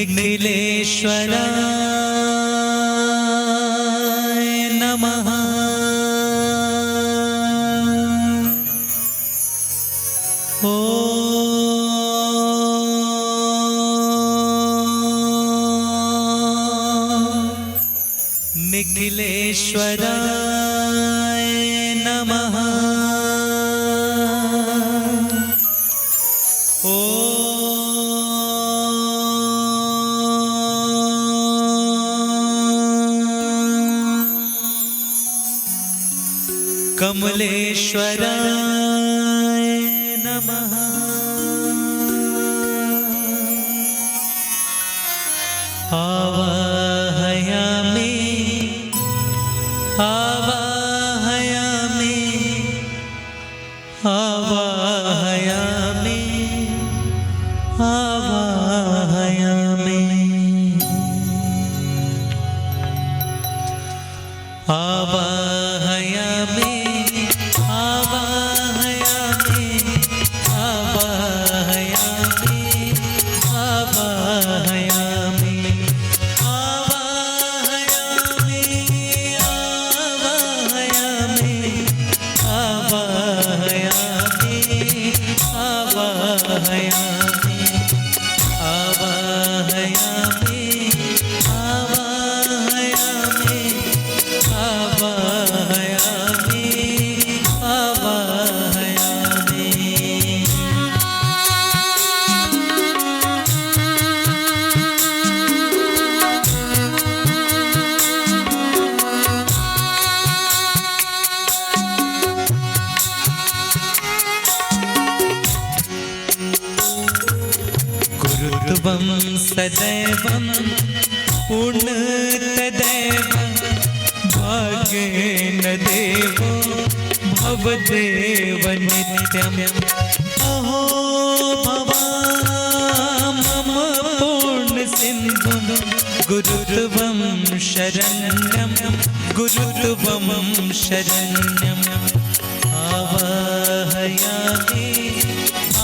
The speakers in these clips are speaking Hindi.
निखिलेश्वराय नमः। निखिलेश्वराय नमः। कमलेश्वराय नमः। आवाहयामि आवाहयामि आवाहयामि आवाहयामि आवाहयामि आवाहयामि आवाहयामि आवाहयामि गुरुत्वं सदैवं पूर्णतदैव भाग्येन देवो भवदेव नित्यम्। अहो भवान् मम पूर्णसिन्धुः गुरुत्वं शरण्यं गुरुत्वं शरण्यम्। आवाहयामि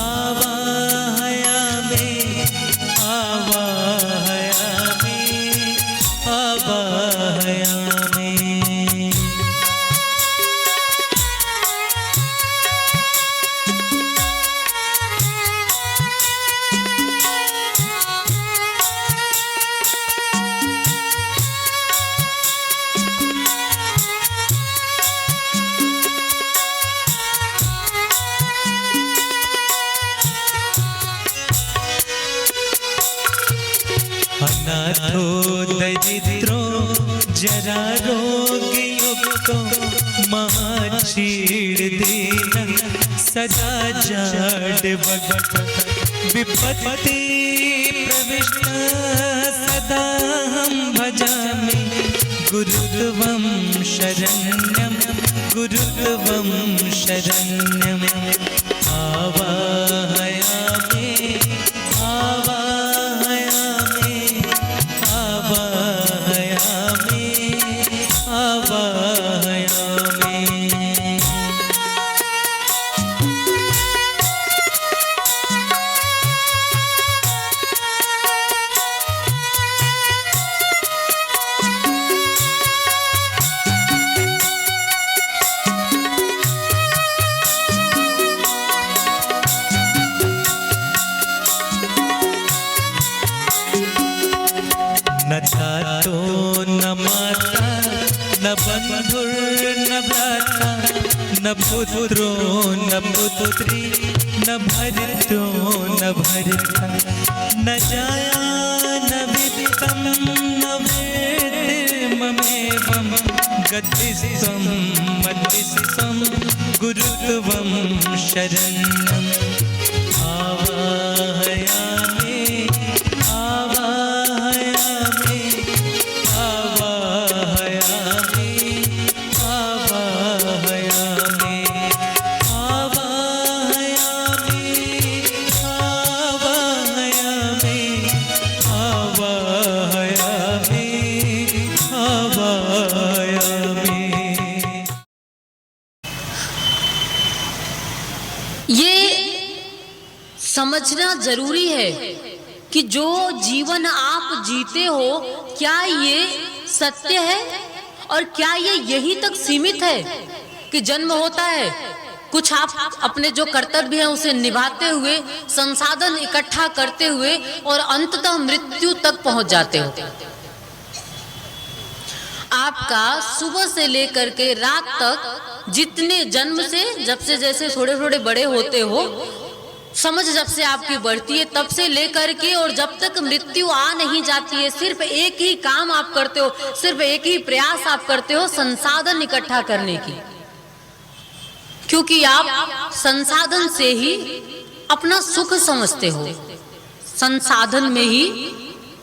आवाहयामि आवाहयामि आवाहयामि। अनाथो दरिद्रो जरारोग्ययुक्तो महाक्षीणदीनः सदा जाड्भक्तः विपत्ति प्रविष्टः सदाहं भजामि गुरुत्वं शरण्यं गुरुत्वं शरण्यम्। आवाहयामि आवाहयामि आवाहयामि आवाहयामि। न दातो न माता न बन्धुर्न भ्राता न पुत्रो न पुत्री न भर्तृ न भर्ता न जाया न वित्तं न वेद्यममेवं गतिस्त्वं मतिस्त्वं गुरुत्वं शरण्यम्। आवाहयामि आवाहयामि आवाहयामि आवाहयामि आवाहयामि आवाहयामि आवाहयामि आवाहयामि। ये समझना जरूरी है कि जो जीवन आप जीते हो क्या ये सत्य है और क्या ये यहीं तक सीमित है कि जन्म होता है, कुछ आप अपने जो कर्तव्य हैं उसे निभाते हुए, संसाधन इकट्ठा करते हुए और अंततः मृत्यु तक पहुंच जाते हो। आपका सुबह से लेकर के रात तक जितने जन्म से जब से जैसे थोड़े थोड़े बड़े होते हो, समझ जब से आपकी बढ़ती है तब से लेकर के और जब तक मृत्यु आ नहीं जाती है, सिर्फ एक ही काम आप करते हो, सिर्फ एक ही प्रयास आप करते हो, संसाधन इकट्ठा करने की। क्योंकि आप संसाधन से ही अपना सुख समझते हो, संसाधन में ही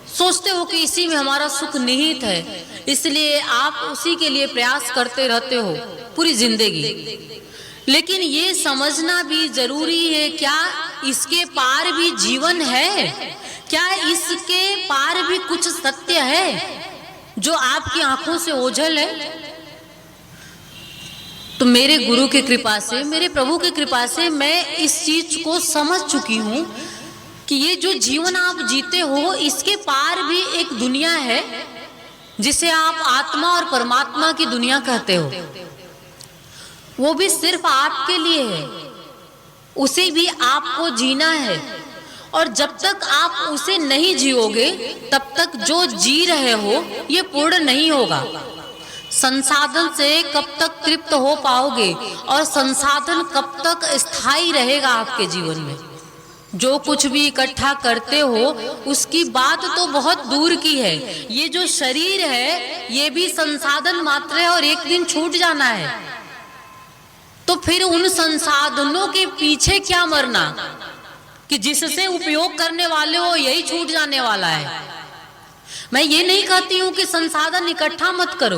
सोचते हो कि इसी में हमारा सुख निहित है, इसलिए आप उसी के लिए प्रयास करते रहते हो पूरी जिंदगी। लेकिन ये समझना भी जरूरी है, क्या इसके पार भी जीवन है? क्या इसके पार भी कुछ सत्य है जो आपकी आंखों से ओझल है? तो मेरे गुरु की कृपा से, मेरे प्रभु की कृपा से मैं इस चीज को समझ चुकी हूँ कि ये जो जीवन आप जीते हो इसके पार भी एक दुनिया है जिसे आप आत्मा और परमात्मा की दुनिया कहते हो। वो भी सिर्फ आपके लिए है, उसे भी आपको जीना है। और जब तक आप उसे नहीं जियोगे तब तक जो जी रहे हो ये पूर्ण नहीं होगा। संसाधन से कब तक तृप्त हो पाओगे और संसाधन कब तक स्थायी रहेगा आपके जीवन में? जो कुछ भी इकट्ठा करते हो उसकी बात तो बहुत दूर की है, ये जो शरीर है ये भी संसाधन मात्र है और एक दिन छूट जाना है। तो फिर उन संसाधनों के पीछे क्या मरना कि जिससे उपयोग करने वाले हो यही छूट जाने वाला है। मैं ये नहीं कहती हूँ कि संसाधन इकट्ठा मत करो,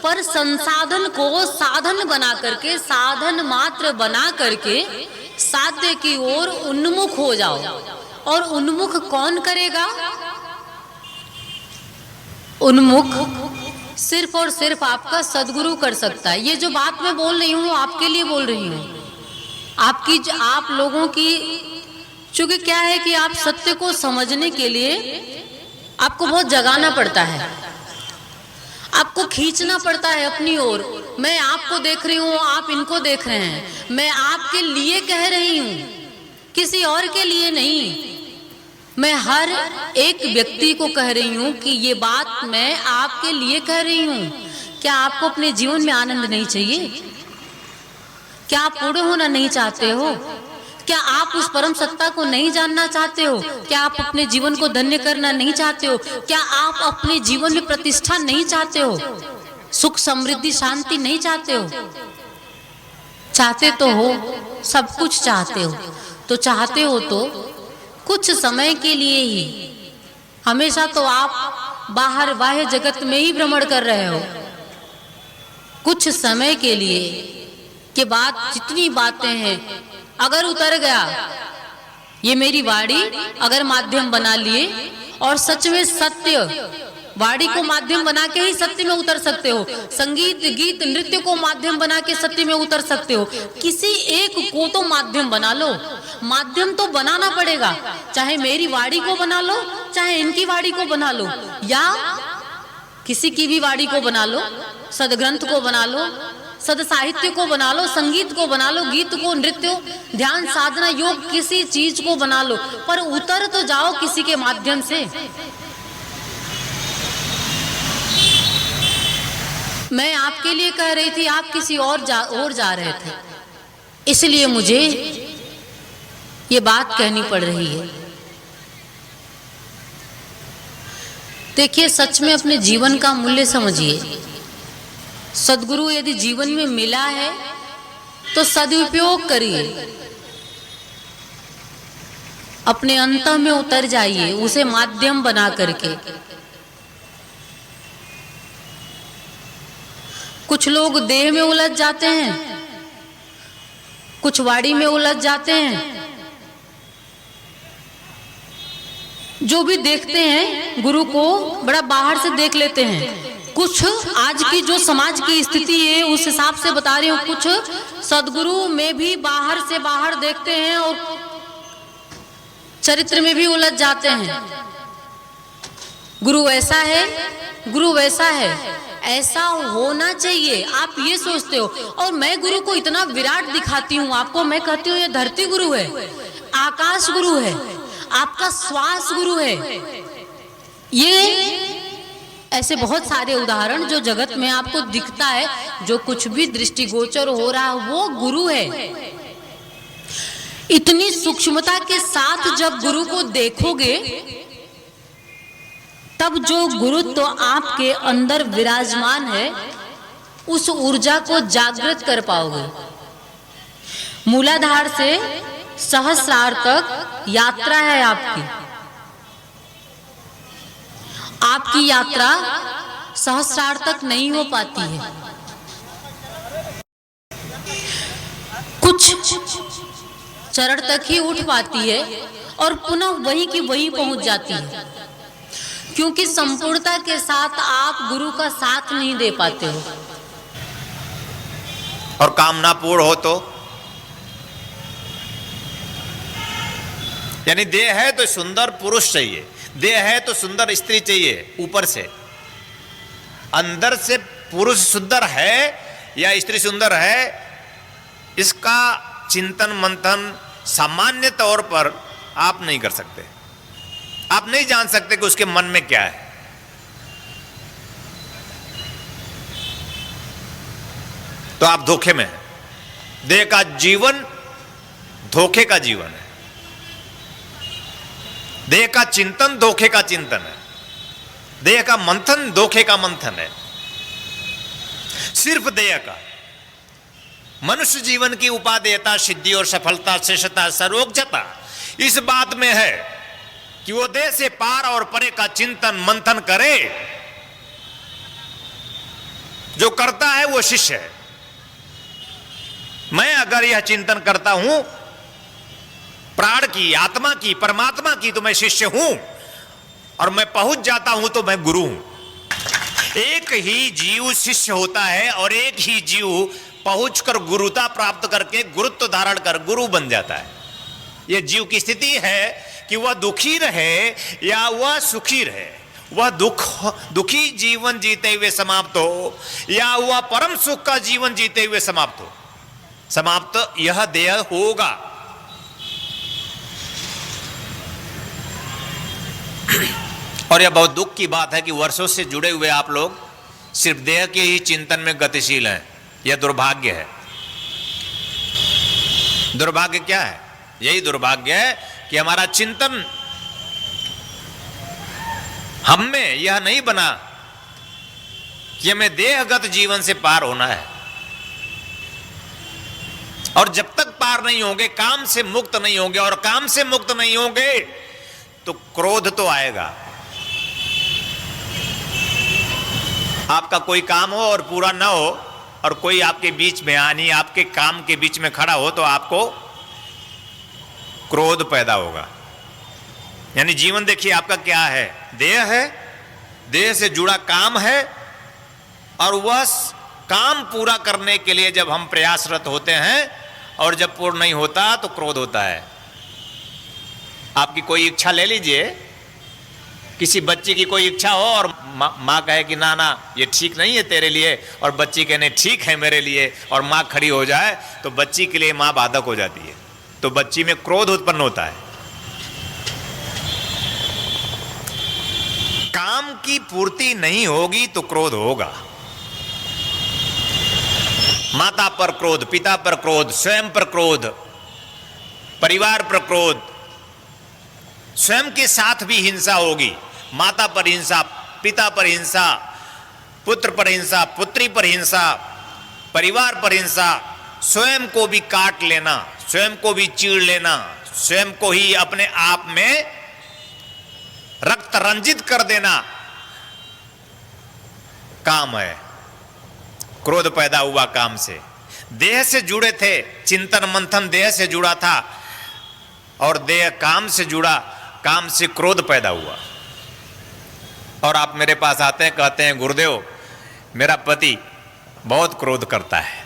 पर संसाधन को साधन बना करके, साधन मात्र बना करके साध्य की ओर उन्मुख हो जाओ। और उन्मुख कौन करेगा? उन्मुख सिर्फ और सिर्फ आपका सदगुरु कर सकता है। ये जो बात मैं बोल रही हूँ आपके लिए बोल रही हूँ, आप लोगों की, चूंकि क्या है कि आप सत्य को समझने के लिए आपको बहुत जगाना पड़ता है, आपको खींचना पड़ता है अपनी ओर। मैं आपको देख रही हूँ, आप इनको देख रहे हैं, मैं आपके लिए कह रही हूँ, किसी और के लिए नहीं। मैं हर एक व्यक्ति को कह रही हूँ कि ये बात मैं आपके लिए कह रही हूँ। क्या आपको अपने जीवन में आनंद नहीं चाहिए? क्या आप पूर्ण होना नहीं चाहते हो? क्या आप उस परम सत्ता को नहीं जानना चाहते हो? क्या आप अपने जीवन को धन्य करना नहीं चाहते हो? क्या आप अपने जीवन में प्रतिष्ठा नहीं चाहते हो? सुख समृद्धि शांति नहीं चाहते हो? चाहते तो हो, सब कुछ चाहते हो। तो चाहते हो तो कुछ समय के लिए ही, हमेशा तो आप बाहर बाह्य जगत में ही भ्रमण कर रहे हो। कुछ समय के लिए के बाद जितनी बातें हैं अगर उतर गया, ये मेरी वाणी अगर माध्यम बना लिए और सच में सत्य, वाणी को माध्यम बना के ही सत्य में उतर सकते हो। संगीत गीत नृत्य को माध्यम बना के सत्य में उतर सकते हो। किसी एक को तो माध्यम बना लो, माध्यम तो बनाना पड़ेगा। चाहे मेरी वाणी को बना लो, चाहे इनकी वाणी को बना लो, या किसी की भी वाणी को बना लो, सदग्रंथ को बना लो, सद साहित्य को बना लो, संगीत को बना लो, गीत को, नृत्य, ध्यान, साधना, योग, किसी चीज को बना लो, पर उतर तो जाओ किसी के माध्यम से। मैं आपके लिए कह रही थी, आप किसी और जा रहे थे, इसलिए मुझे ये बात कहनी पड़ रही है। देखिए, सच में अपने जीवन का मूल्य समझिए। सदगुरु यदि जीवन में मिला है तो सदुपयोग करिए, अपने अंत में उतर जाइए उसे माध्यम बना करके। कुछ लोग देह में उलझ जाते हैं, कुछ वाणी में उलझ जाते हैं। जो भी देखते हैं गुरु को बड़ा बाहर से देख लेते हैं। कुछ आज की जो समाज की स्थिति है उस हिसाब से बता रही हूँ, कुछ सदगुरु में भी बाहर से बाहर देखते हैं और चरित्र में भी उलझ जाते हैं। गुरु ऐसा है, गुरु वैसा है, ऐसा होना चाहिए, आप ये सोचते हो। और मैं गुरु को इतना विराट दिखाती हूँ आपको, मैं कहती हूँ ये धरती गुरु है, आकाश गुरु है, आपका श्वास गुरु है। ये ऐसे बहुत सारे उदाहरण जो जगत में आपको दिखता है, जो कुछ भी दृष्टिगोचर हो रहा है वो गुरु है। इतनी सूक्ष्मता के साथ जब गुरु को देखोगे तब जो गुरुत्व आपके अंदर विराजमान है उस ऊर्जा को जागृत कर पाओगे। मूलाधार से सहस्रार तक यात्रा है आपकी। आपकी यात्रा सहस्रार तक नहीं हो पाती है, कुछ चरण तक ही उठ पाती है और पुनः वही की वही पहुंच जाती है, क्योंकि संपूर्णता के साथ आप गुरु का साथ नहीं दे पाते हो। और कामना पूर्ण हो तो, यानी देह है तो सुंदर पुरुष चाहिए, देह है तो सुंदर स्त्री चाहिए ऊपर से, अंदर से पुरुष सुंदर है या स्त्री सुंदर है, इसका चिंतन मंथन सामान्य तौर पर आप नहीं कर सकते। आप नहीं जान सकते कि उसके मन में क्या है। तो आप धोखे में हैं। देह का जीवन धोखे का जीवन है, देह का चिंतन धोखे का चिंतन है, देह का मंथन धोखे का मंथन है। सिर्फ देह का मनुष्य जीवन की उपादेयता, सिद्धि और सफलता, श्रेष्ठता, सर्वोच्चता इस बात में है कि वो देह से पार और परे का चिंतन मंथन करे। जो करता है वो शिष्य है। मैं अगर यह चिंतन करता हूं प्राण की, आत्मा की, परमात्मा की, तो मैं शिष्य हूं, और मैं पहुंच जाता हूं तो मैं गुरु हूं। एक ही जीव शिष्य होता है और एक ही जीव पहुंचकर गुरुता प्राप्त करके गुरुत्व धारण कर गुरु बन जाता है। यह जीव की स्थिति है कि वह दुखी रहे या वह सुखी रहे, वह दुखी जीवन जीते हुए समाप्त हो या वह परम सुख का जीवन जीते हुए समाप्त हो, समाप्त यह देह होगा। और यह बहुत दुख की बात है कि वर्षों से जुड़े हुए आप लोग सिर्फ देह के ही चिंतन में गतिशील हैं। यह दुर्भाग्य है। दुर्भाग्य क्या है? यही दुर्भाग्य है कि हमारा चिंतन हम में यह नहीं बना कि हमें देहगत जीवन से पार होना है। और जब तक पार नहीं होंगे, काम से मुक्त नहीं होंगे, और काम से मुक्त नहीं होंगे तो क्रोध तो आएगा। आपका कोई काम हो और पूरा ना हो, और कोई आपके बीच में यानी आपके काम के बीच में खड़ा हो, तो आपको क्रोध पैदा होगा। यानी जीवन देखिए आपका क्या है, देह है, देह से जुड़ा काम है, और वह काम पूरा करने के लिए जब हम प्रयासरत होते हैं और जब पूर्ण नहीं होता तो क्रोध होता है। आपकी कोई इच्छा ले लीजिए, किसी बच्चे की कोई इच्छा हो और माँ कहे कि ना ना ये ठीक नहीं है तेरे लिए, और बच्ची कहने ठीक है मेरे लिए, और माँ खड़ी हो जाए तो बच्ची के लिए माँ बाधक हो जाती है, तो बच्ची में क्रोध उत्पन्न होता है। काम की पूर्ति नहीं होगी तो क्रोध होगा। माता पर क्रोध, पिता पर क्रोध, स्वयं पर क्रोध, परिवार पर क्रोध, स्वयं के साथ भी हिंसा होगी। माता पर हिंसा, पिता पर हिंसा, पुत्र पर हिंसा, पुत्री पर हिंसा, परिवार पर हिंसा, स्वयं को भी काट लेना, स्वयं को भी चीड़ लेना, स्वयं को ही अपने आप में रक्त रंजित कर देना काम है। क्रोध पैदा हुआ काम से। देह से जुड़े थे, चिंतन मंथन देह से जुड़ा था, और देह काम से जुड़ा, काम से क्रोध पैदा हुआ। और आप मेरे पास आते हैं, कहते हैं गुरुदेव मेरा पति बहुत क्रोध करता है,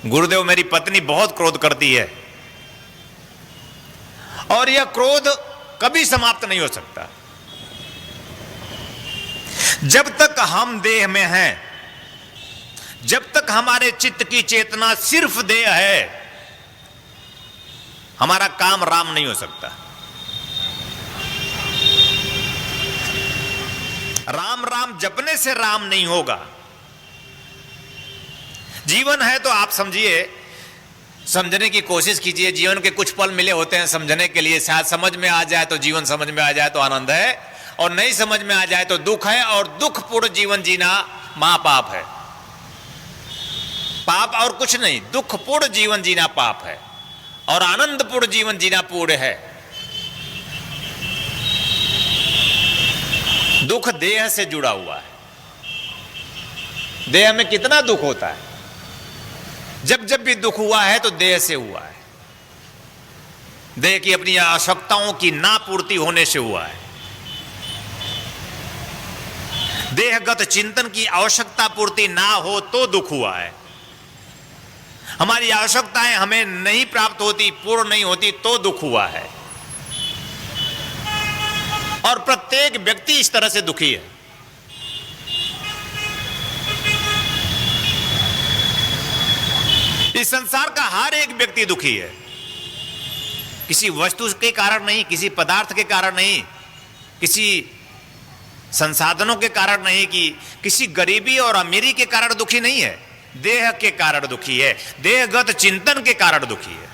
गुरुदेव मेरी पत्नी बहुत क्रोध करती है, और यह क्रोध कभी समाप्त नहीं हो सकता। जब तक हम देह में हैं, जब तक हमारे चित्त की चेतना सिर्फ देह है, हमारा काम राम नहीं हो सकता। राम राम जपने से राम नहीं होगा। जीवन है तो आप समझिए, समझने की कोशिश कीजिए। जीवन के कुछ पल मिले होते हैं समझने के लिए, शायद समझ में आ जाए तो जीवन समझ में आ जाए तो आनंद है, और नहीं समझ में आ जाए तो दुख है। और दुखपूर्ण जीवन जीना महापाप है। पाप और कुछ नहीं, दुखपूर्ण जीवन जीना पाप है, और आनंदपूर्ण जीवन जीना पुण्य है। दुख देह से जुड़ा हुआ है। देह में कितना दुख होता है, जब जब भी दुख हुआ है तो देह से हुआ है। देह की अपनी आवश्यकताओं की नापूर्ति होने से हुआ है। देहगत चिंतन की आवश्यकता पूर्ति ना हो तो दुख हुआ है। हमारी आवश्यकताएं हमें नहीं प्राप्त होती, पूर्ण नहीं होती तो दुख हुआ है। और प्रत्येक व्यक्ति इस तरह से दुखी है। इस संसार का हर एक व्यक्ति दुखी है। किसी वस्तु के कारण नहीं, किसी पदार्थ के कारण नहीं, किसी संसाधनों के कारण नहीं, कि किसी गरीबी और अमीरी के कारण दुखी नहीं है। देह के कारण दुखी है, देहगत चिंतन के कारण दुखी है।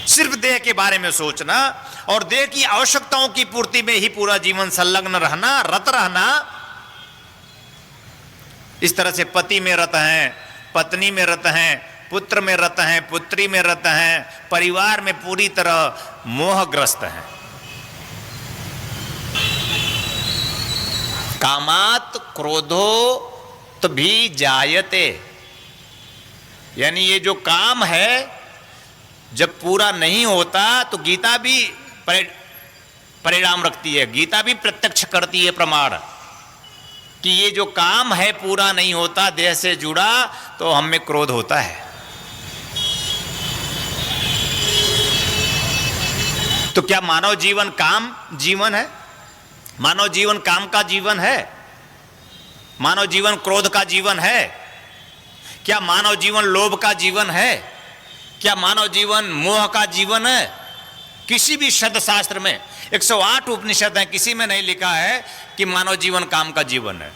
सिर्फ देह के बारे में सोचना और देह की आवश्यकताओं की पूर्ति में ही पूरा जीवन संलग्न रहना, रत रहना। इस तरह से पति में रत हैं, पत्नी में रत हैं, पुत्र में रत हैं, पुत्री में रत हैं, परिवार में पूरी तरह मोहग्रस्त हैं। कामात क्रोधो तो भी जायते, यानी ये जो काम है जब पूरा नहीं होता तो गीता भी परिणाम रखती है, गीता भी प्रत्यक्ष करती है प्रमाण कि ये जो काम है पूरा नहीं होता, देह से जुड़ा, तो हम में क्रोध होता है। तो क्या मानव जीवन काम जीवन है? मानव जीवन काम का जीवन है? मानव जीवन क्रोध का जीवन है? क्या मानव जीवन लोभ का जीवन है? क्या मानव जीवन मोह का जीवन है? किसी भी शब्द शास्त्र में 108 उपनिषद हैं, किसी में नहीं लिखा है कि मानव जीवन काम का जीवन है।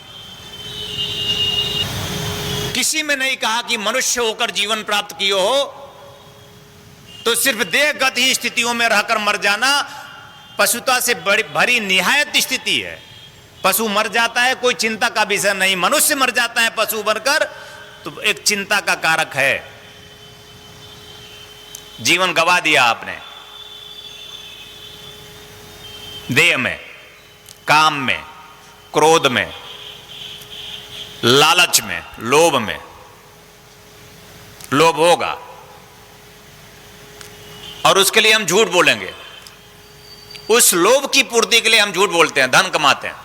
किसी में नहीं कहा कि मनुष्य होकर जीवन प्राप्त किए हो तो सिर्फ देहगत ही स्थितियों में रहकर मर जाना पशुता से भरी निहायत स्थिति है। पशु मर जाता है, कोई चिंता का विषय नहीं। मनुष्य मर जाता है पशु बनकर, तो एक चिंता का कारक है। जीवन गवा दिया आपने देह में, काम में, क्रोध में, लालच में, लोभ में। लोभ होगा और उसके लिए हम झूठ बोलेंगे। उस लोभ की पूर्ति के लिए हम झूठ बोलते हैं, धन कमाते हैं,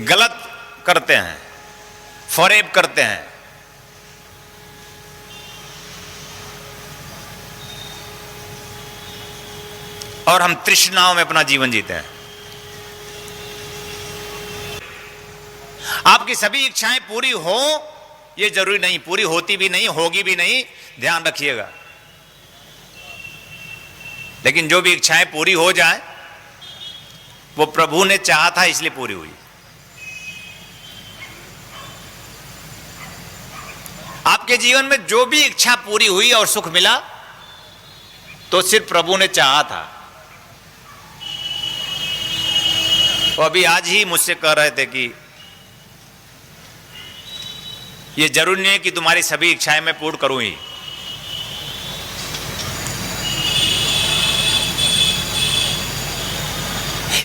गलत करते हैं, फरेब करते हैं। और हम तृष्णाओं में अपना जीवन जीते हैं। आपकी सभी इच्छाएं पूरी हो ये जरूरी नहीं, पूरी होती भी नहीं, होगी भी नहीं, ध्यान रखिएगा। लेकिन जो भी इच्छाएं पूरी हो जाए वो प्रभु ने चाहा था इसलिए पूरी हुई। आपके जीवन में जो भी इच्छा पूरी हुई और सुख मिला तो सिर्फ प्रभु ने चाहा था। तो अभी आज ही मुझसे कह रहे थे कि ये जरूरी नहीं है कि तुम्हारी सभी इच्छाएं मैं पूर्ण करूं ही।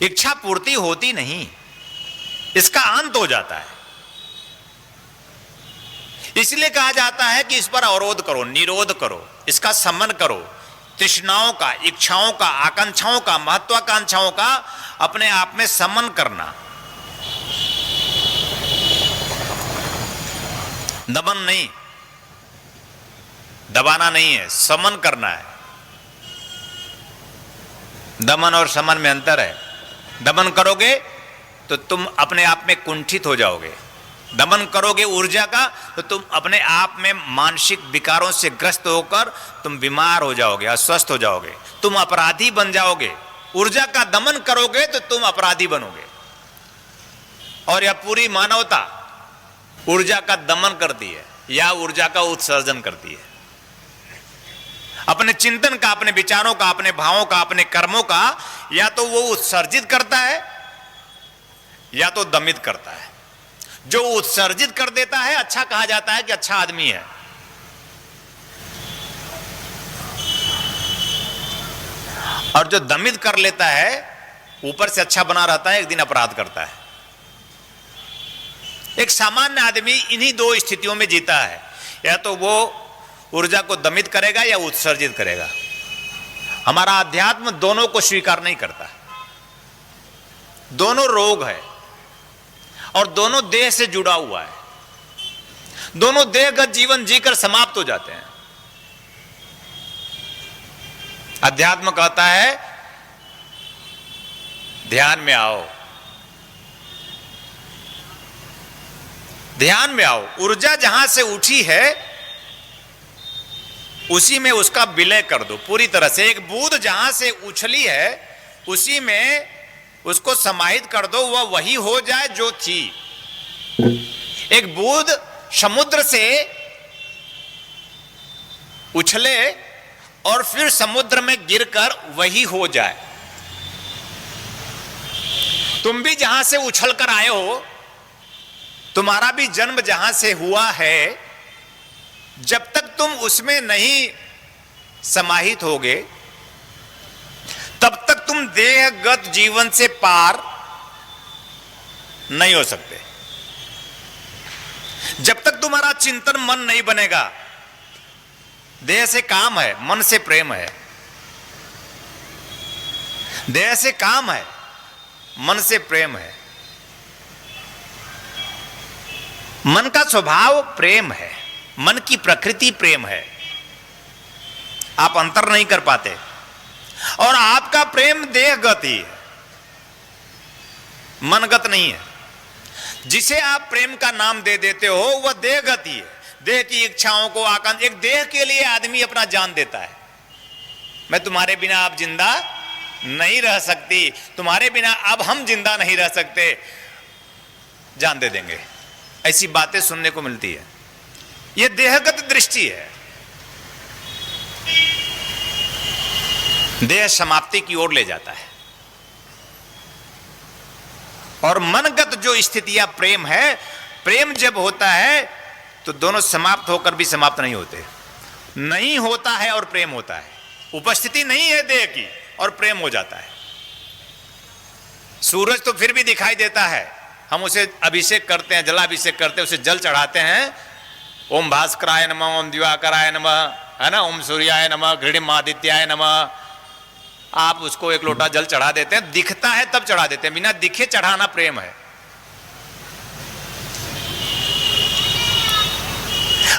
इच्छा पूर्ति होती नहीं, इसका अंत हो जाता है। इसलिए कहा जाता है कि इस पर अवरोध करो, निरोध करो, इसका समन करो। तृष्णाओं का, इच्छाओं का, आकांक्षाओं का, महत्वाकांक्षाओं का अपने आप में समन करना, दमन नहीं, दबाना नहीं है, समन करना है। दमन और शमन में अंतर है। दमन करोगे तो तुम अपने आप में कुंठित हो जाओगे, दमन करोगे ऊर्जा का तो तुम अपने आप में मानसिक विकारों से ग्रस्त होकर तुम बीमार हो जाओगे, अस्वस्थ हो जाओगे, तुम अपराधी बन जाओगे। ऊर्जा का दमन करोगे तो तुम अपराधी बनोगे। और यह पूरी मानवता ऊर्जा का दमन करती है या ऊर्जा का उत्सर्जन करती है। अपने चिंतन का, अपने विचारों का, अपने भावों का, अपने कर्मों का या तो वो उत्सर्जित करता है या तो दमित करता है। जो उत्सर्जित कर देता है अच्छा कहा जाता है कि अच्छा आदमी है। और जो दमित कर लेता है ऊपर से अच्छा बना रहता है, एक दिन अपराध करता है। एक सामान्य आदमी इन्हीं दो स्थितियों में जीता है, या तो वो ऊर्जा को दमित करेगा या उत्सर्जित करेगा। हमारा अध्यात्म दोनों को स्वीकार नहीं करता। दोनों रोग है और दोनों देह से जुड़ा हुआ है। दोनों देहगत जीवन जीकर समाप्त हो जाते हैं। अध्यात्म कहता है ध्यान में आओ, ध्यान में आओ। ऊर्जा जहां से उठी है उसी में उसका विलय कर दो पूरी तरह से। एक बूंद जहां से उछली है उसी में उसको समाहित कर दो, वह वही हो जाए जो थी। एक बूंद समुद्र से उछले और फिर समुद्र में गिरकर वही हो जाए। तुम भी जहां से उछलकर आए हो, तुम्हारा भी जन्म जहां से हुआ है, जब तक तुम उसमें नहीं समाहित होगे तब तक तुम देहगत जीवन से पार नहीं हो सकते। जब तक तुम्हारा चिंतन मन नहीं बनेगा। देह से काम है, मन से प्रेम है। देह से काम है, मन से प्रेम है। मन का स्वभाव प्रेम है, मन की प्रकृति प्रेम है। आप अंतर नहीं कर पाते। और आपका प्रेम देहगत ही है, मनगत नहीं है। जिसे आप प्रेम का नाम दे देते हो वह देहगत ही है। देह की इच्छाओं को आकांक्षा, एक देह के लिए आदमी अपना जान देता है। मैं तुम्हारे बिना अब जिंदा नहीं रह सकती, तुम्हारे बिना अब हम जिंदा नहीं रह सकते, जान दे देंगे। ऐसी बातें सुनने को मिलती है। यह देहगत दृष्टि है। देह समाप्ति की ओर ले जाता है। और मनगत जो स्थितियां प्रेम है, प्रेम जब होता है तो दोनों समाप्त होकर भी समाप्त नहीं होते। नहीं होता है और प्रेम होता है। उपस्थिति नहीं है देह की और प्रेम हो जाता है। सूरज तो फिर भी दिखाई देता है, हम उसे अभिषेक करते हैं, जलाभिषेक करते हैं, उसे जल चढ़ाते हैं। ओम भास्कराय नमः, ओम दिवाकराय नमः, है ना, ओम सूर्याय नमः, घृणिम आदित्याय नमः। आप उसको एक लोटा जल चढ़ा देते हैं, दिखता है तब चढ़ा देते हैं, बिना दिखे चढ़ाना प्रेम है।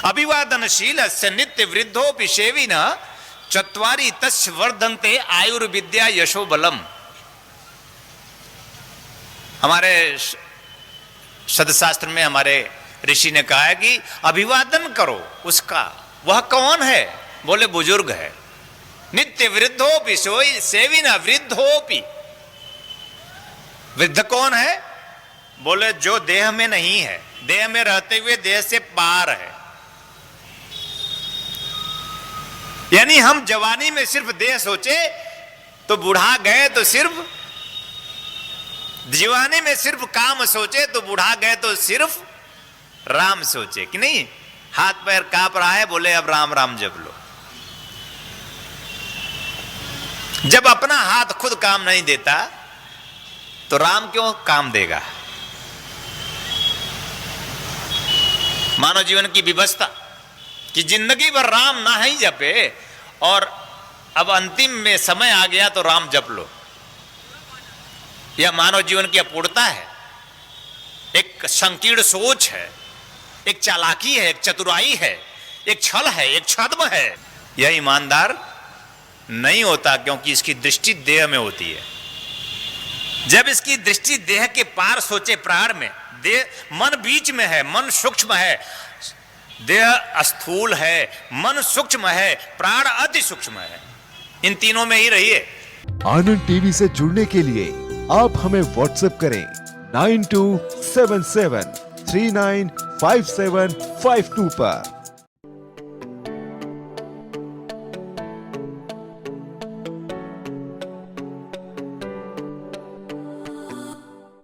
अभिवादनशील से नित्य वृद्धोपि सेविन चत्वारि तस्य वर्धन्ते आयुर्विद्या यशो बलम। हमारे सदशास्त्र में हमारे ऋषि ने कहा है कि अभिवादन करो उसका। वह कौन है? बोले बुजुर्ग है। नित्य वृद्धोपि सोई सेविना वृद्धोपि। वृद्ध कौन है? बोले जो देह में नहीं है, देह में रहते हुए देह से पार है। यानी हम जवानी में सिर्फ देह सोचे तो बुढ़ा गए तो सिर्फ, जवानी में सिर्फ काम सोचे तो बुढ़ा गए तो सिर्फ राम सोचे कि नहीं। हाथ पैर कांप रहा है, बोले अब राम राम जप लो। जब अपना हाथ खुद काम नहीं देता तो राम क्यों काम देगा। मानव जीवन की व्यवस्था कि जिंदगी भर राम ना ही जपे और अब अंतिम में समय आ गया तो राम जप लो। यह मानव जीवन की अपूर्णता है, एक संकीर्ण सोच है, एक चालाकी है, एक चतुराई है, एक छल है, एक छद्म है। यह ईमानदार नहीं होता, क्योंकि इसकी दृष्टि देह में होती है। जब इसकी दृष्टि देह के पार सोचे प्राण में, देह मन बीच में है, मन सूक्ष्म है, देह स्थूल है, मन सूक्ष्म है, प्राण अति सूक्ष्म है, इन तीनों में ही रहिए। आनंद टीवी से जुड़ने के लिए आप हमें व्हाट्सएप करें 9277395752 पर।